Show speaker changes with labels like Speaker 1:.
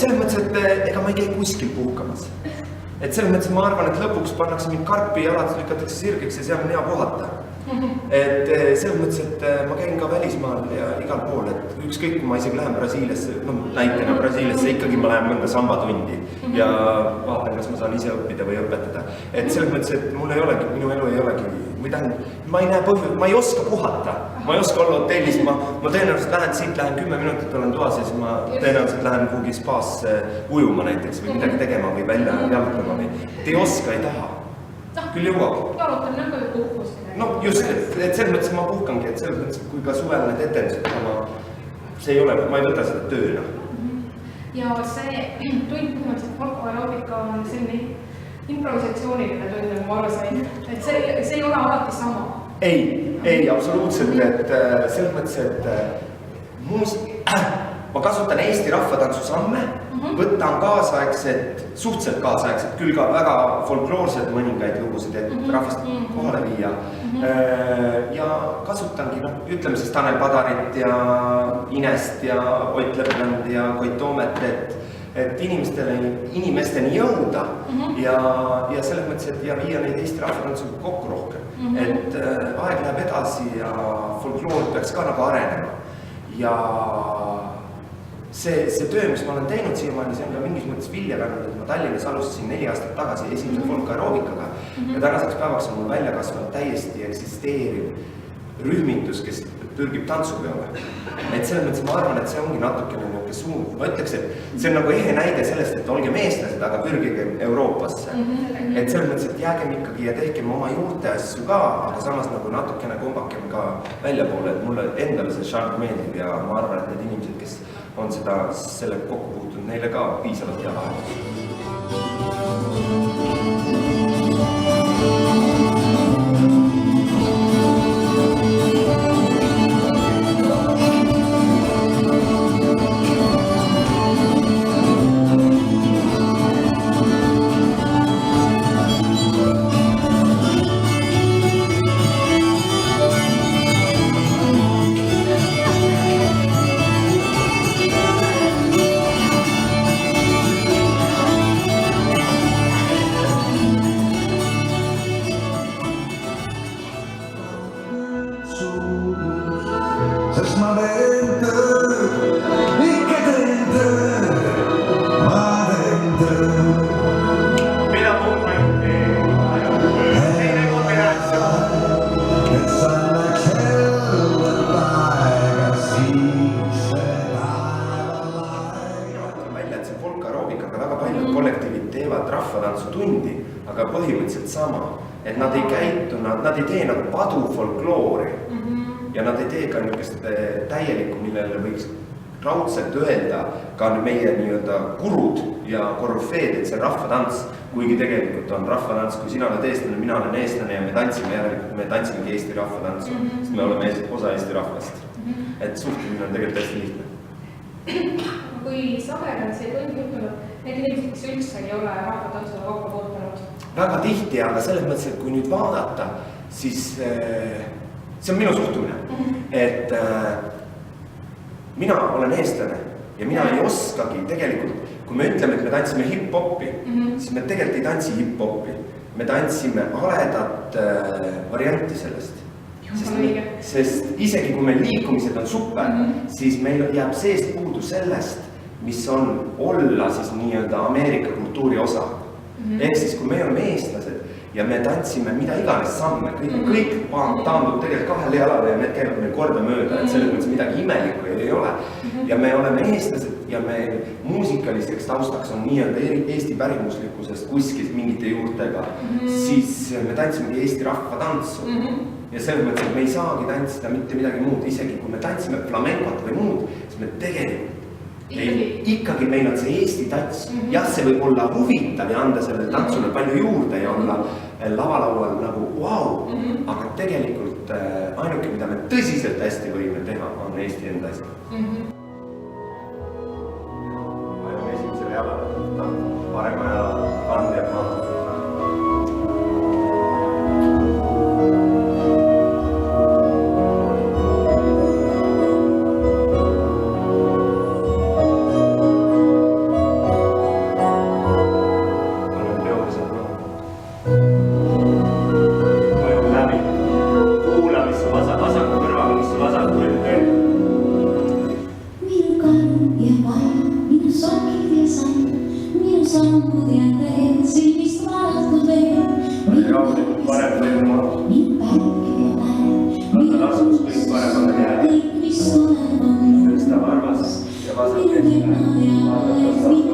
Speaker 1: Selles mõttes, et ega ma ei käi kuskil puhkamas. Et selles mõttes ma arvan, et lõpuks pannakse mind karpi, jalad lükatakse sirgeks ja seal on hea puhata. Et selles mõttes, et ma käin ka välismaal ja igal pool, et ükskõik kui ma isegi lähen Brasiiliasse, näitena Brasiiliasse, ikkagi ma lähen mõnda sambatundi ja vaatan, kas ma saan ise õppida või õpetada. Et selles mõttes, et minu elu ei olegi, või tähendab, ma ei näe põhjus, ma ei oska puhata, ma ei oska olla hotellis, ma tõenäoliselt lähen siit, lähen 10 minutit, olen toas ja siis ma tõenäoliselt lähen kuhugi spaasse ujuma näiteks või midagi tegema või välja jalutama või ei oska, ei taha. Küll jõuab.
Speaker 2: Jalutan nagu puhkus.
Speaker 1: No just, et selles mõttes ma puhkangi, et selles mõttes, kui ka suvel need etendused, see ei ole, ma ei võta seda tööna.
Speaker 2: Ja see tund põhimõtteliselt folkloraabika on selline improvisatsiooniline tund, nagu ma aru sain. Et see ei ole alati sama.
Speaker 1: Ei, absoluutselt, et selles mõttes, et ma kasutan Eesti rahvatantsu samme, võtan suhteliselt kaasaegset, küll ka väga folkloorsed mõningaid lugusid, et rahvast kohale viia. Ja kasutangi, ütleme siis Tanel Padarit ja Inest ja Ott Lepland ja Koit Toomet, et inimesteni jõuda ja selles mõttes, et viia neid Eesti rahvatantsu kokku rohkem. Et aeg läheb edasi ja folkloor peaks ka nagu arenema. Ja see töö, mis ma olen teinud siiamaani, see on ka mingis mõttes vilja kandnud, et ma Tallinnas alustasin 4 aastat tagasi esimese folkaeroobikaga ja tänaseks päevaks on mul välja kasvanud täiesti eksisteeriv rühmitus, kes pürgib tantsupeole. Et selles mõttes ma arvan, et see ongi natukene niisugune suund. Ma ütleks, et see on nagu ehe näide sellest, et olge meestlased, aga pürgige Euroopasse. Et selles mõttes, et jäägem ikkagi ja tehkem oma juurte asju ka, aga samas nagu natukene kombakem ka väljapoole, et mulle endale see žanr meeldib ja ma arvan, et need inimesed, kes on selle kokku puutunud, neile ka piisavalt hea lahendus. Et nad ei käitu, nad ei tee nagu padufolkloori ja nad ei tee ka niisugust täielikku, millele võiks raudselt öelda ka meie nii-öelda gurud ja korrufeed, et see rahvatants, kuigi tegelikult on rahvatants, kui sina oled eestlane, mina olen eestlane ja me tantsime järelikult, me tantsimegi Eesti rahvatantsu, sest me oleme osa Eesti rahvast. Et suhtumine on tegelikult hästi lihtne.
Speaker 2: Kui sagel on see tund juhtunud, need inimesed, kes üldse ei ole rahvatantsuga kokku puutunud?
Speaker 1: Väga tihti, aga selles mõttes, et kui nüüd vaadata, siis see on minu suhtumine, et mina olen eestlane ja mina ei oskagi tegelikult, kui me ütleme, et me tantsime hip-hopi, siis me tegelikult ei tantsi hip-hopi, me tantsime haledat varianti sellest. Sest isegi kui meil liikumised on super, siis meil jääb seest puudu sellest, mis on olla siis nii-öelda Ameerika kultuuri osa. Ehk siis, kui me oleme eestlased ja me tantsime mida iganes samme, kõik taandub tegelikult 2 jalale ja need käivad meil korda mööda, et selles mõttes midagi imelikku ei ole. Ja me oleme eestlased ja meil muusikaliseks taustaks on nii-öelda Eesti pärimuslikkusest kuskil mingite juurtega, siis me tantsimegi Eesti rahvatantsu. Ja selles mõttes, et me ei saagi tantsida mitte midagi muud, isegi kui me tantsime flamencot või muud, siis me tegelikult ikkagi meil on see Eesti tants. Jah, see võib olla huvitav ja anda sellele tantsule palju juurde ja olla lavalaual nagu wow, aga tegelikult ainuke, mida me tõsiselt hästi võime teha, on Eesti enda asi. Ajume esimesele jalale, parema jala kandjad maa. Vaata